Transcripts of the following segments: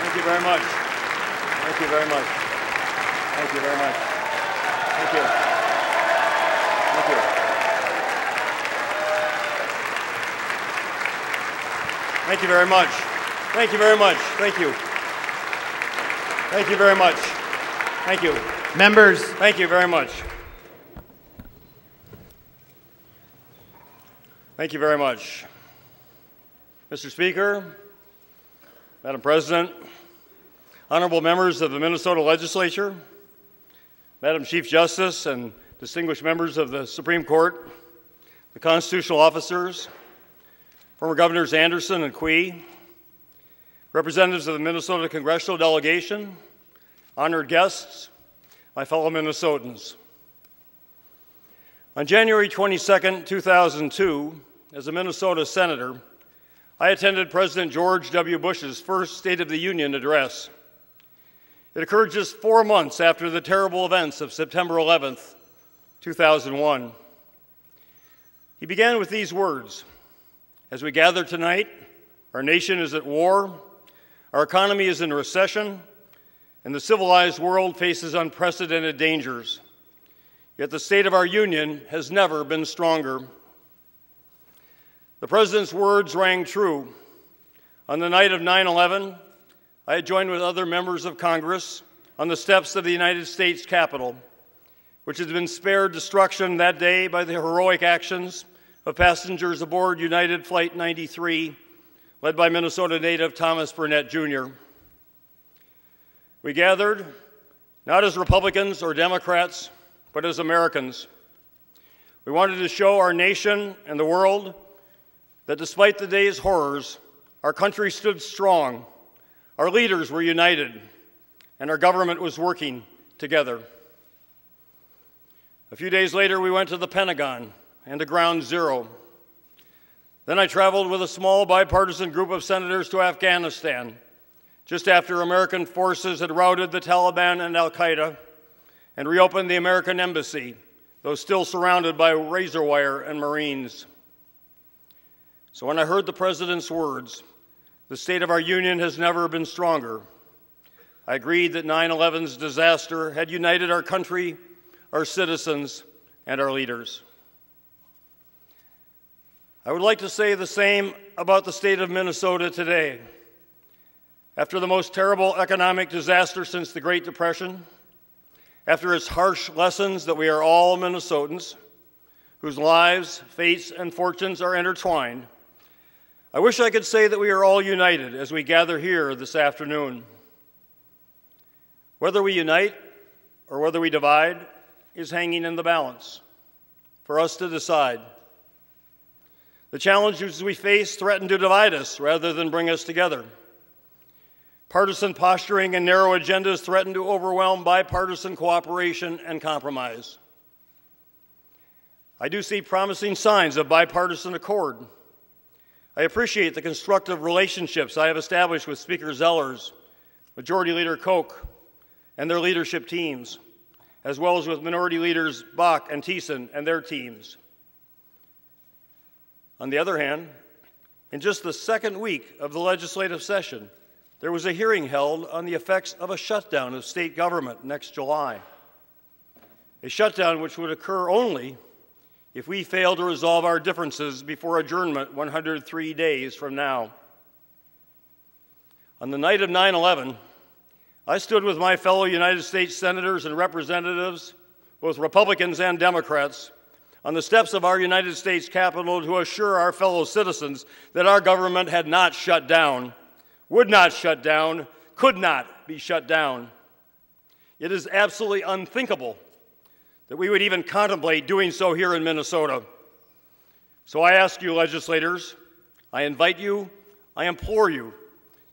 Thank you very much. Thank you very much. Thank you very much. Thank you. Thank you. Thank you very much. Thank you very much. Thank you. Thank you very much. Thank you. Members. Thank you very much. Thank you very much. Mr. Speaker, Madam President, honorable members of the Minnesota Legislature, Madam Chief Justice and distinguished members of the Supreme Court, the constitutional officers, former Governors Anderson and Quee, representatives of the Minnesota Congressional Delegation, honored guests, my fellow Minnesotans. On January 22, 2002, as a Minnesota Senator, I attended President George W. Bush's first State of the Union address. It occurred just 4 months after the terrible events of September 11, 2001. He began with these words: "As we gather tonight, our nation is at war, our economy is in recession, and the civilized world faces unprecedented dangers. Yet the state of our union has never been stronger." The President's words rang true. On the night of 9/11, I had joined with other members of Congress on the steps of the United States Capitol, which had been spared destruction that day by the heroic actions of passengers aboard United Flight 93, led by Minnesota native Thomas Burnett, Jr. We gathered not as Republicans or Democrats, but as Americans. We wanted to show our nation and the world that despite the day's horrors, our country stood strong, our leaders were united, and our government was working together. A few days later, we went to the Pentagon and to Ground Zero. Then I traveled with a small bipartisan group of senators to Afghanistan, just after American forces had routed the Taliban and Al-Qaeda and reopened the American embassy, though still surrounded by razor wire and Marines. So when I heard the President's words, "The state of our union has never been stronger," I agreed that 9/11's disaster had united our country, our citizens, and our leaders. I would like to say the same about the state of Minnesota today. After the most terrible economic disaster since the Great Depression, after its harsh lessons that we are all Minnesotans, whose lives, fates, and fortunes are intertwined, I wish I could say that we are all united as we gather here this afternoon. Whether we unite or whether we divide is hanging in the balance for us to decide. The challenges we face threaten to divide us rather than bring us together. Partisan posturing and narrow agendas threaten to overwhelm bipartisan cooperation and compromise. I do see promising signs of bipartisan accord. I appreciate the constructive relationships I have established with Speaker Zellers, Majority Leader Koch, and their leadership teams, as well as with Minority Leaders Bach and Thiessen and their teams. On the other hand, in just the second week of the legislative session, there was a hearing held on the effects of a shutdown of state government next July, a shutdown which would occur only if we fail to resolve our differences before adjournment 103 days from now. On the night of 9/11, I stood with my fellow United States senators and representatives, both Republicans and Democrats, on the steps of our United States Capitol to assure our fellow citizens that our government had not shut down, would not shut down, could not be shut down. It is absolutely unthinkable that we would even contemplate doing so here in Minnesota. So I ask you, legislators, I invite you, I implore you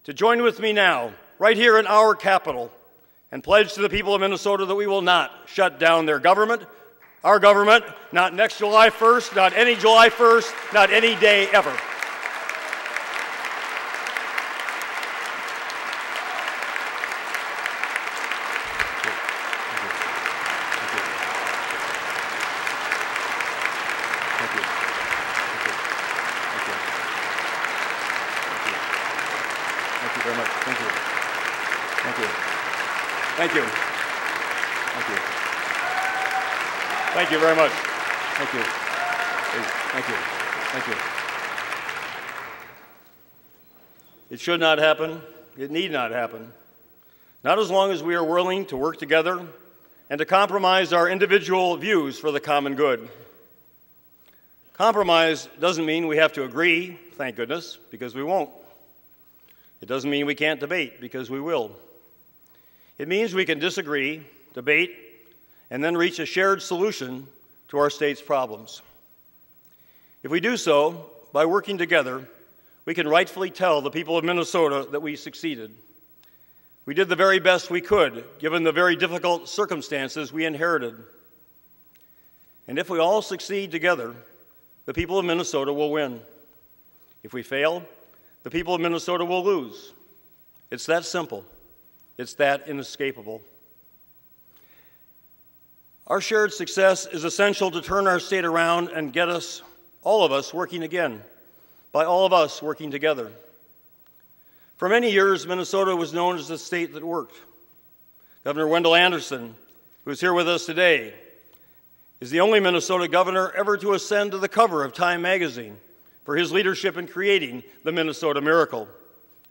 to join with me now, right here in our Capitol, and pledge to the people of Minnesota that we will not shut down their government, our government, not next July 1st, not any July 1st, not any day ever. Thank you very much. Thank you. Thank you. Thank you. Thank you. Thank you very much. Thank you. Thank you. Thank you. It should not happen. It need not happen. Not as long as we are willing to work together and to compromise our individual views for the common good. Compromise doesn't mean we have to agree, thank goodness, because we won't. It doesn't mean we can't debate, because we will. It means we can disagree, debate, and then reach a shared solution to our state's problems. If we do so, by working together, we can rightfully tell the people of Minnesota that we succeeded. We did the very best we could, given the very difficult circumstances we inherited. And if we all succeed together, the people of Minnesota will win. If we fail, the people of Minnesota will lose. It's that simple. It's that inescapable. Our shared success is essential to turn our state around and get us, all of us, working again, by all of us working together. For many years, Minnesota was known as the state that worked. Governor Wendell Anderson, who is here with us today, is the only Minnesota governor ever to ascend to the cover of Time magazine for his leadership in creating the Minnesota Miracle.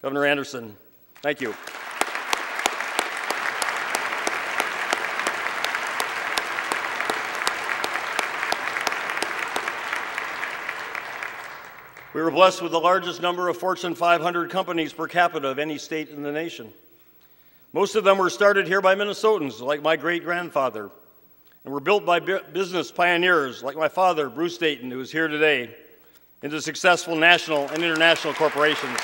Governor Anderson, thank you. We were blessed with the largest number of Fortune 500 companies per capita of any state in the nation. Most of them were started here by Minnesotans, like my great-grandfather, and were built by business pioneers like my father, Bruce Dayton, who is here today, into successful national and international corporations.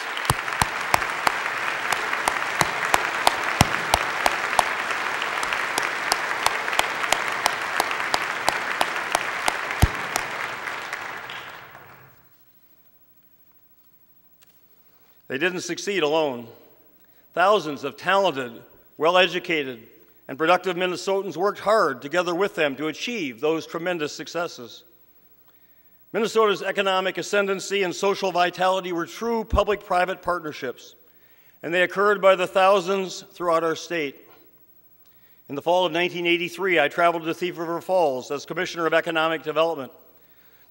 They didn't succeed alone. Thousands of talented, well-educated, and productive Minnesotans worked hard together with them to achieve those tremendous successes. Minnesota's economic ascendancy and social vitality were true public-private partnerships, and they occurred by the thousands throughout our state. In the fall of 1983, I traveled to Thief River Falls as Commissioner of Economic Development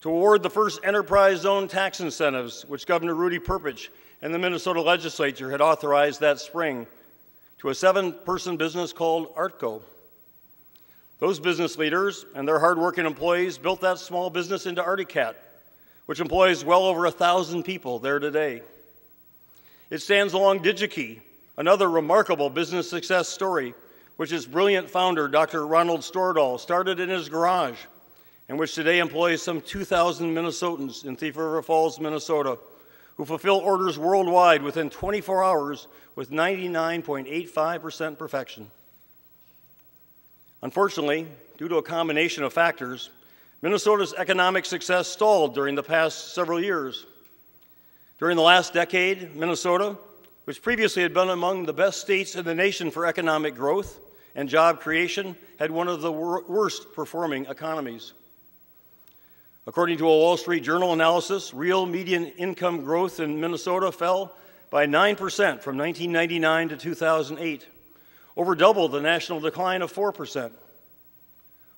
to award the first enterprise zone tax incentives, which Governor Rudy Perpich and the Minnesota Legislature had authorized that spring, to a 7-person business called Artco. Those business leaders and their hardworking employees built that small business into Articat, which employs well over 1,000 people there today. It stands along DigiKey, another remarkable business success story, which its brilliant founder, Dr. Ronald Stordahl, started in his garage, and which today employs some 2,000 Minnesotans in Thief River Falls, Minnesota, who fulfill orders worldwide within 24 hours with 99.85% perfection. Unfortunately, due to a combination of factors, Minnesota's economic success stalled during the past several years. During the last decade, Minnesota, which previously had been among the best states in the nation for economic growth and job creation, had one of the worst performing economies. According to a Wall Street Journal analysis, real median income growth in Minnesota fell by 9% from 1999 to 2008, over double the national decline of 4%.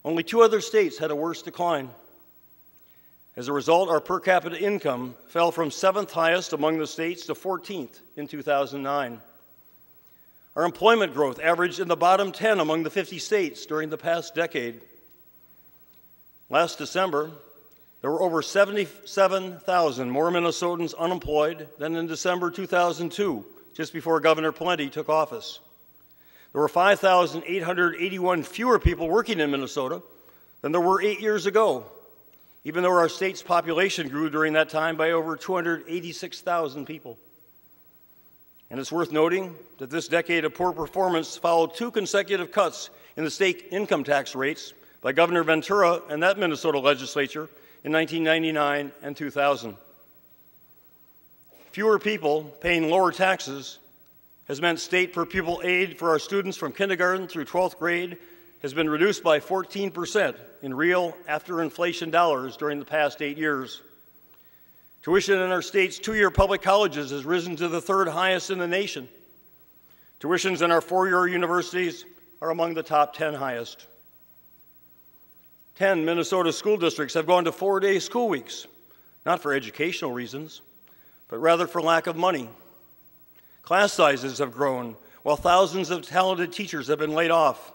Only 2 other states had a worse decline. As a result, our per capita income fell from 7th highest among the states to 14th in 2009. Our employment growth averaged in the bottom 10 among the 50 states during the past decade. Last December, there were over 77,000 more Minnesotans unemployed than in December 2002, just before Governor Pawlenty took office. There were 5,881 fewer people working in Minnesota than there were 8 years ago, even though our state's population grew during that time by over 286,000 people. And it's worth noting that this decade of poor performance followed 2 consecutive cuts in the state income tax rates by Governor Ventura and that Minnesota legislature in 1999 and 2000. Fewer people paying lower taxes has meant state per pupil aid for our students from kindergarten through 12th grade has been reduced by 14% in real after-inflation dollars during the past 8 years. Tuition in our state's 2-year public colleges has risen to the 3rd highest in the nation. Tuitions in our four-year universities are among the top 10 highest. 10 Minnesota school districts have gone to 4-day school weeks, not for educational reasons, but rather for lack of money. Class sizes have grown, while thousands of talented teachers have been laid off,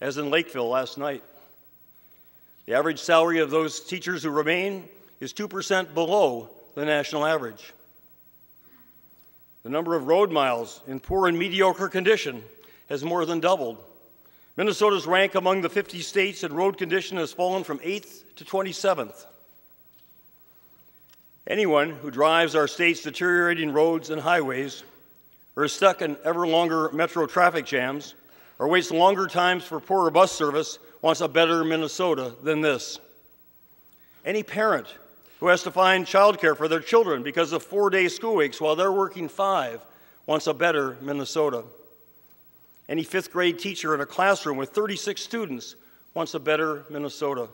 as in Lakeville last night. The average salary of those teachers who remain is 2% below the national average. The number of road miles in poor and mediocre condition has more than doubled. Minnesota's rank among the 50 states in road condition has fallen from 8th to 27th. Anyone who drives our state's deteriorating roads and highways, or is stuck in ever longer metro traffic jams, or waits longer times for poorer bus service wants a better Minnesota than this. Any parent who has to find childcare for their children because of 4-day school weeks while they're working 5 wants a better Minnesota. Any 5th grade teacher in a classroom with 36 students wants a better Minnesota.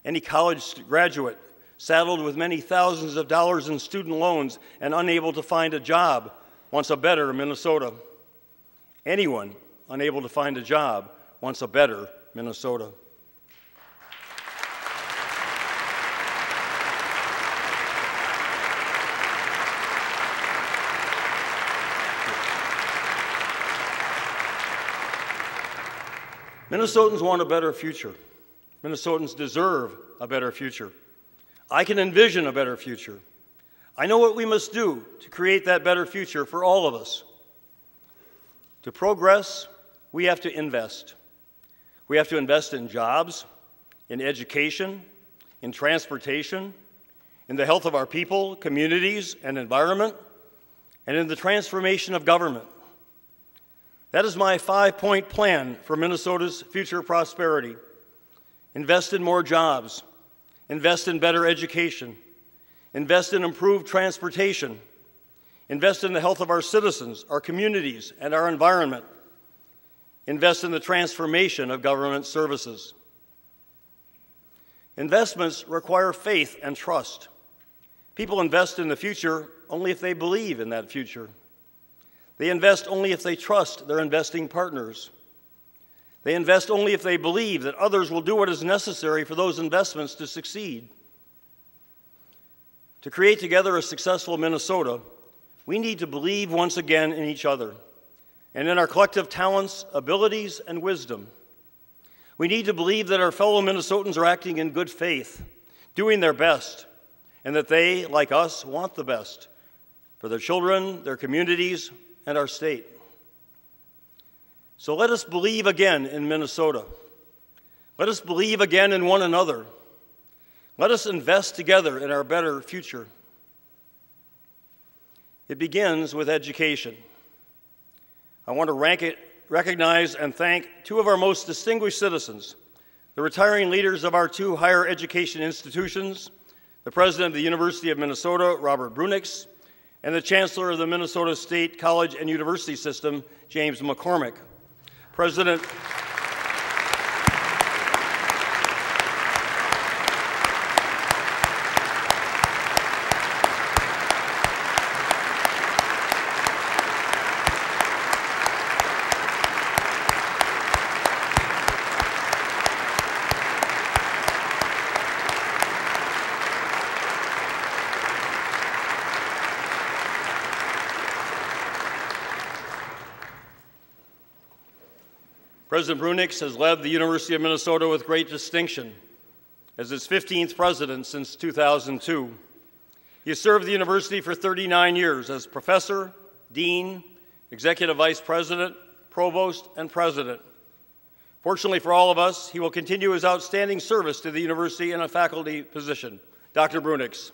Any college graduate saddled with many thousands of dollars in student loans and unable to find a job wants a better Minnesota. Anyone unable to find a job wants a better Minnesota. Minnesotans want a better future. Minnesotans deserve a better future. I can envision a better future. I know what we must do to create that better future for all of us. To progress, we have to invest. We have to invest in jobs, in education, in transportation, in the health of our people, communities, and environment, and in the transformation of government. That is my 5-point plan for Minnesota's future prosperity. Invest in more jobs, invest in better education, invest in improved transportation, invest in the health of our citizens, our communities, and our environment, invest in the transformation of government services. Investments require faith and trust. People invest in the future only if they believe in that future. They invest only if they trust their investing partners. They invest only if they believe that others will do what is necessary for those investments to succeed. To create together a successful Minnesota, we need to believe once again in each other and in our collective talents, abilities, and wisdom. We need to believe that our fellow Minnesotans are acting in good faith, doing their best, and that they, like us, want the best for their children, their communities, and our state. So let us believe again in Minnesota. Let us believe again in one another. Let us invest together in our better future. It begins with education. I want to recognize and thank 2 of our most distinguished citizens, the retiring leaders of our 2 higher education institutions, the president of the University of Minnesota, Robert Brunix, and the chancellor of the Minnesota State College and University System, James McCormick. President President Brunix has led the University of Minnesota with great distinction as its 15th president since 2002. He has served the university for 39 years as professor, dean, executive vice president, provost, and president. Fortunately for all of us, he will continue his outstanding service to the university in a faculty position. Dr. Brunix.